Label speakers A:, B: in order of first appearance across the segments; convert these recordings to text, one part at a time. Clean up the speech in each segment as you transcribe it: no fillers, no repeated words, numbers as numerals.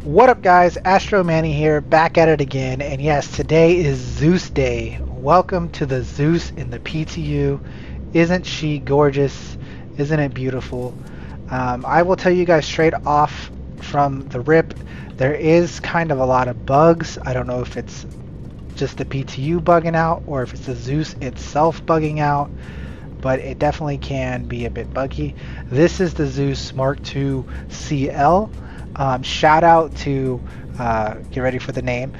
A: What up guys, Astro Manny here, back at it again, and yes, today is Zeus Day. Welcome to the Zeus in the PTU. Isn't she gorgeous? Isn't it beautiful? I will tell you guys straight off from the rip, there is kind of a lot of bugs. I don't know if it's just the PTU bugging out or if it's the Zeus itself bugging out, but it definitely can be a bit buggy. This is the Zeus Mark II CL. Shout out to, get ready for the name,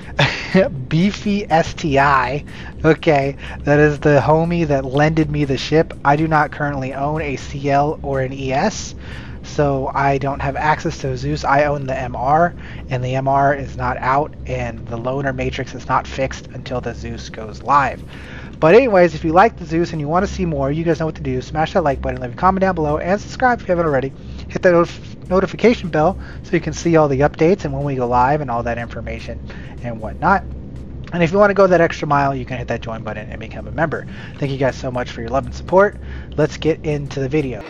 A: Beefy STI. Okay, that is the homie that lended me the ship. I do not currently own a CL or an ES, so I don't have access to Zeus. I own the MR, and the MR is not out, and the loaner matrix is not fixed until the Zeus goes live. But anyways, if you like the Zeus and you want to see more, you guys know what to do. Smash that like button, leave a comment down below, and subscribe if you haven't already. Hit that notification bell so you can see all the updates and when we go live and all that information and whatnot. And if you want to go that extra mile, you can hit that join button and become a member. Thank you guys so much for your love and support. Let's get into the video.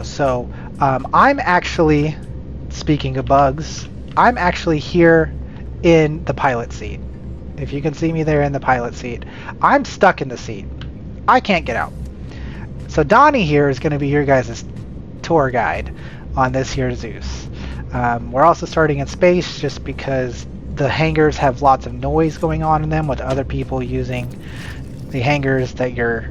A: So I'm actually, speaking of bugs, I'm actually here in the pilot seat. If you can see me there in the pilot seat, I'm stuck in the seat. I can't get out. So Donnie here is going to be your guys' tour guide on this here Zeus. We're also starting in space just because the hangars have lots of noise going on in them with other people using the hangars that you're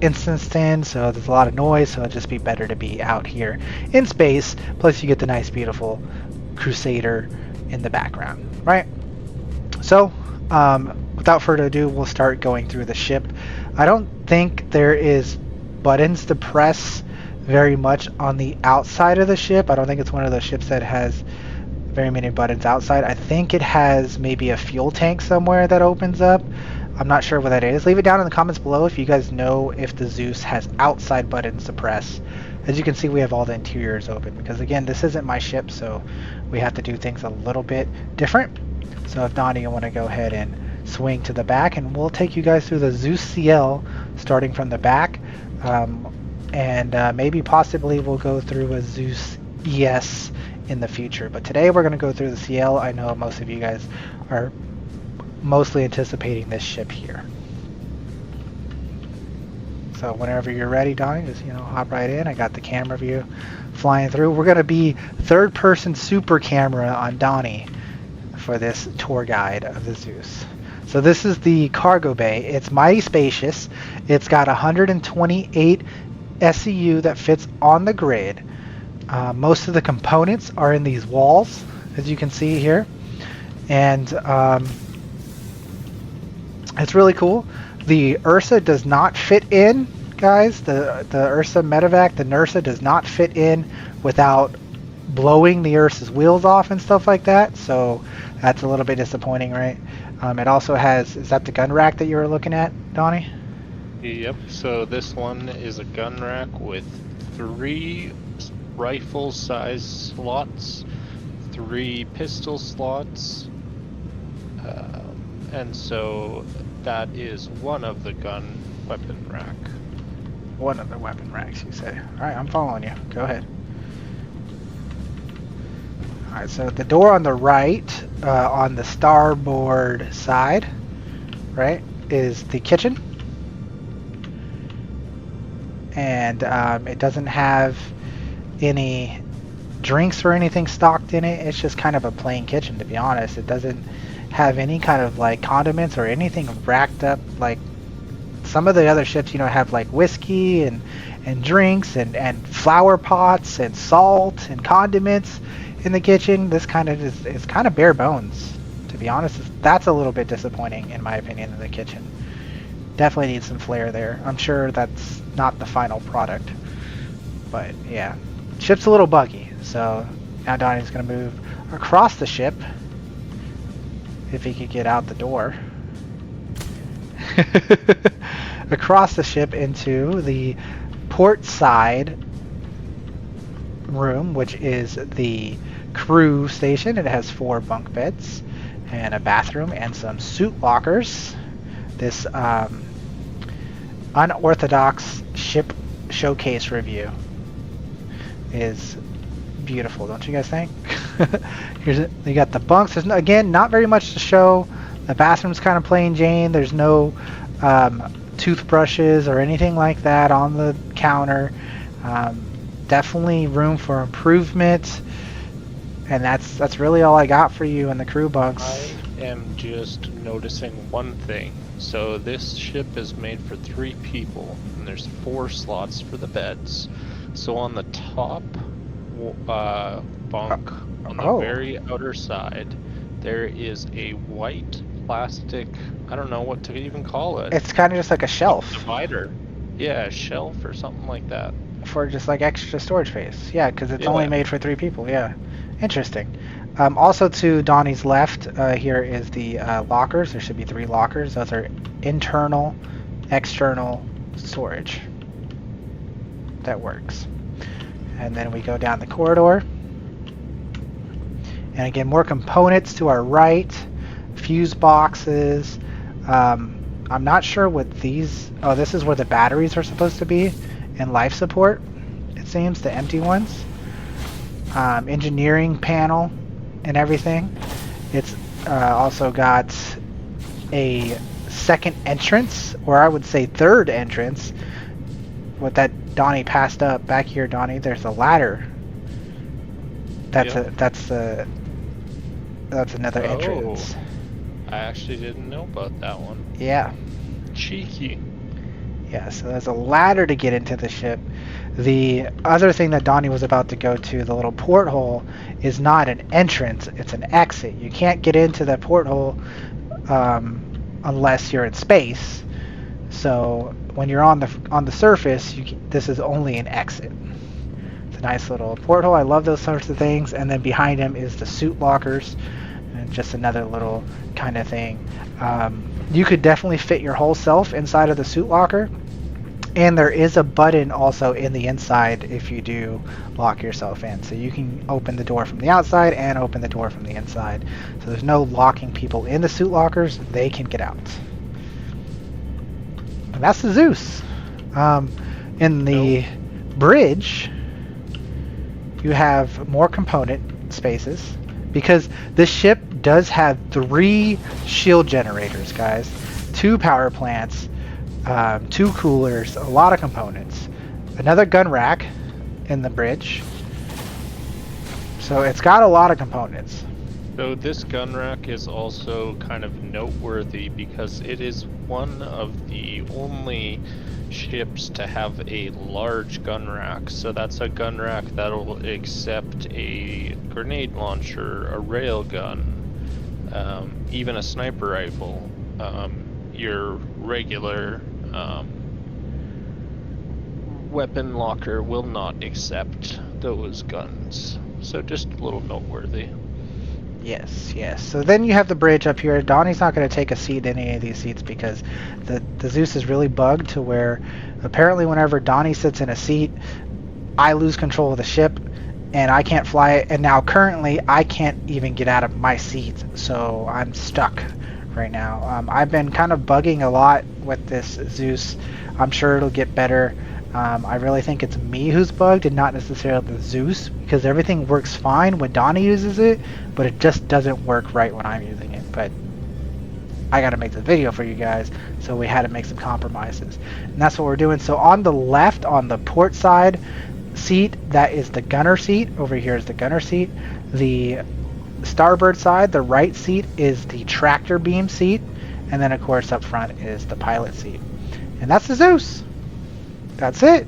A: instanced in, so there's a lot of noise, so it'd just be better to be out here in space. Plus you get the nice beautiful Crusader in the background, right? So without further ado, we'll start going through the ship. I don't think there is buttons to press very much on the outside of the ship. I don't think it's one of those ships that has very many buttons outside. I think it has maybe a fuel tank somewhere that opens up. I'm not sure what that is. Leave it down in the comments below if you guys know if the Zeus has outside buttons to press. As you can see, we have all the interiors open because again, this isn't my ship, so we have to do things a little bit different. So if Donnie, you want to go ahead and swing to the back, and we'll take you guys through the Zeus CL starting from the back, and maybe possibly we'll go through a Zeus ES in the future. But today we're going to go through the CL. I know most of you guys are mostly anticipating this ship here. So whenever you're ready, Donnie, just hop right in. I got the camera view flying through. We're going to be third-person super camera on Donnie for this tour guide of the Zeus. So this is the cargo bay. It's mighty spacious. It's got 128 SEU that fits on the grid. Most of the components are in these walls, as you can see here, and it's really cool. The Ursa does not fit in, guys. The Ursa Medevac, the NURSA does not fit in without blowing the Ursa's wheels off and stuff like that. So that's a little bit disappointing, right? It also has, is that the gun rack that you were looking at, Donnie?
B: Yep, so this one is a gun rack with 3 rifle size slots, 3 pistol slots, and so that is one of the weapon rack.
A: One of the weapon racks, you say. Alright, I'm following you. Go ahead. Alright, so the door on the right, on the starboard side, right, is the kitchen. And it doesn't have any drinks or anything stocked in it. It's just kind of a plain kitchen, to be honest. It doesn't have any kind of like condiments or anything racked up like some of the other ships, have like whiskey and drinks and flower pots and salt and condiments in the kitchen. This kind of is kind of bare bones, to be honest. That's a little bit disappointing in my opinion in the kitchen. Definitely needs some flair there. I'm sure that's not the final product, but yeah, ship's a little buggy. So now Donnie's gonna move across the ship if he could get out the door. Across the ship into the port side room, which is the crew station. It has 4 bunk beds and a bathroom and some suit lockers. This unorthodox ship showcase review is beautiful, don't you guys think? You got the bunks. There's again not very much to show. The bathroom's kind of plain Jane. There's no toothbrushes or anything like that on the counter. Definitely room for improvement, and that's really all I got for you in the crew bunks.
B: I am just noticing one thing. So this ship is made for 3 people, and there's 4 slots for the beds. So on the top bunk, on the very outer side, there is a white plastic, I don't know what to even call it.
A: It's kind of just like a shelf.
B: Divider. Yeah, a shelf or something like that.
A: For just like extra storage space. Yeah, because it's only made for 3 people. Yeah. Interesting. Also to Donnie's left, here is the lockers. There should be 3 lockers. Those are internal, external storage. That works. And then we go down the corridor. And again, more components to our right. Fuse boxes. I'm not sure what these... Oh, this is where the batteries are supposed to be. And life support, it seems, the empty ones. Engineering panel and everything. It's also got a second entrance, or I would say third entrance. What that Donnie passed up back here, Donnie. There's a ladder. That's another entrance.
B: I actually didn't know about that one.
A: Yeah.
B: Cheeky.
A: Yeah, so there's a ladder to get into the ship. The other thing that Donnie was about to go to, the little porthole, is not an entrance, it's an exit. You can't get into the porthole unless you're in space. So when you're on the surface, this is only an exit. It's a nice little porthole. I love those sorts of things. And then behind him is the suit lockers, and just another little kind of thing. You could definitely fit your whole self inside of the suit locker, and there is a button also in the inside if you do lock yourself in. So you can open the door from the outside and open the door from the inside. So there's no locking people in the suit lockers. They can get out. And that's the Zeus. In the bridge, you have more component spaces, because this ship does have 3 shield generators, guys, 2 power plants, 2 coolers, a lot of components, another gun rack in the bridge. So it's got a lot of components.
B: So this gun rack is also kind of noteworthy because it is one of the only ships to have a large gun rack. So that's a gun rack that'll accept a grenade launcher, a rail gun, even a sniper rifle. Your regular weapon locker will not accept those guns. So just a little noteworthy.
A: Yes, yes. So then you have the bridge up here. Donnie's not going to take a seat in any of these seats because the Zeus is really bugged to where apparently whenever Donnie sits in a seat, I lose control of the ship and I can't fly it. And now currently I can't even get out of my seat. So I'm stuck right now. I've been kind of bugging a lot with this Zeus. I'm sure it'll get better. I really think it's me who's bugged and not necessarily the Zeus, because everything works fine when Donnie uses it, but it just doesn't work right when I'm using it. But I got to make the video for you guys, so we had to make some compromises. And that's what we're doing. So on the left, on the port side seat, that is the gunner seat. Over here is the gunner seat. The starboard side, the right seat, is the tractor beam seat. And then, of course, up front is the pilot seat. And that's the Zeus. That's it.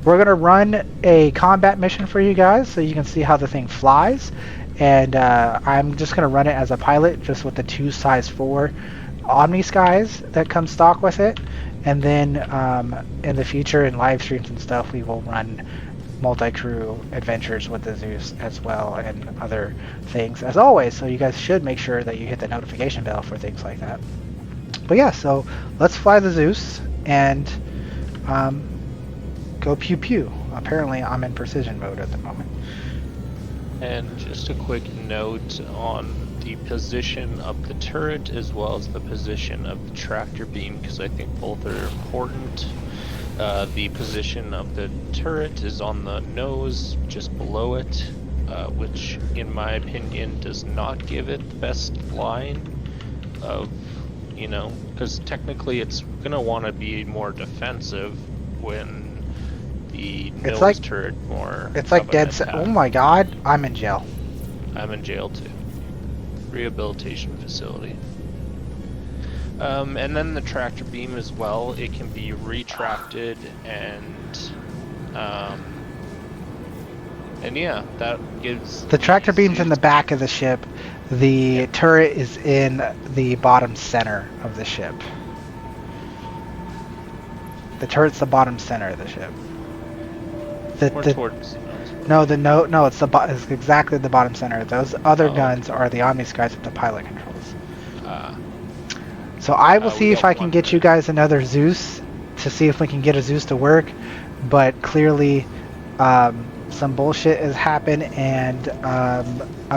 A: We're going to run a combat mission for you guys so you can see how the thing flies. And I'm just going to run it as a pilot, just with the 2 size 4 Omni Skies that come stock with it. And then in the future, in live streams and stuff, we will run multi-crew adventures with the Zeus as well, and other things as always. So you guys should make sure that you hit the notification bell for things like that. But yeah, so let's fly the Zeus and go pew pew. Apparently I'm in precision mode at the moment.
B: And just a quick note on the position of the turret as well as the position of the tractor beam, because I think both are important. The position of the turret is on the nose, just below it, which in my opinion does not give it the best line of, you know, because technically it's gonna want to be more defensive when the nose turret more.
A: It's like dead set. Oh my god, I'm in jail.
B: I'm in jail too. Rehabilitation facility. And then the tractor beam as well, it can be retracted and yeah, that gives...
A: The tractor beam's in the back of the ship. The turret is in the bottom center of the ship. The turret's the bottom center of the ship. It's exactly the bottom center. Those other guns are the Omni Skies with the pilot controls. So I will see if I can get you guys another Zeus to see if we can get a Zeus to work, but clearly some bullshit has happened and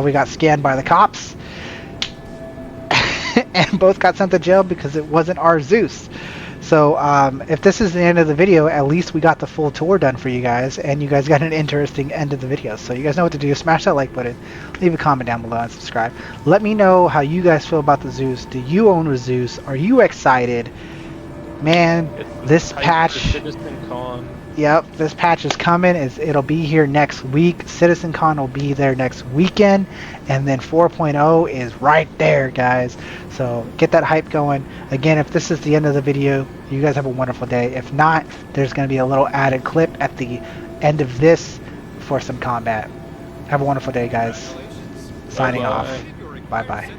A: we got scanned by the cops and both got sent to jail because it wasn't our Zeus. So if this is the end of the video, at least we got the full tour done for you guys, and you guys got an interesting end of the video. So you guys know what to do. Smash that like button, leave a comment down below, and subscribe. Let me know how you guys feel about the Zeus. Do you own a Zeus? Are you excited? Man, this patch... Yep, this patch is coming. It'll be here next week. CitizenCon will be there next weekend, and then 4.0 is right there, guys. So get that hype going. Again, if this is the end of the video, you guys have a wonderful day. If not, there's going to be a little added clip at the end of this for some combat. Have a wonderful day, guys. Signing off. Bye-bye.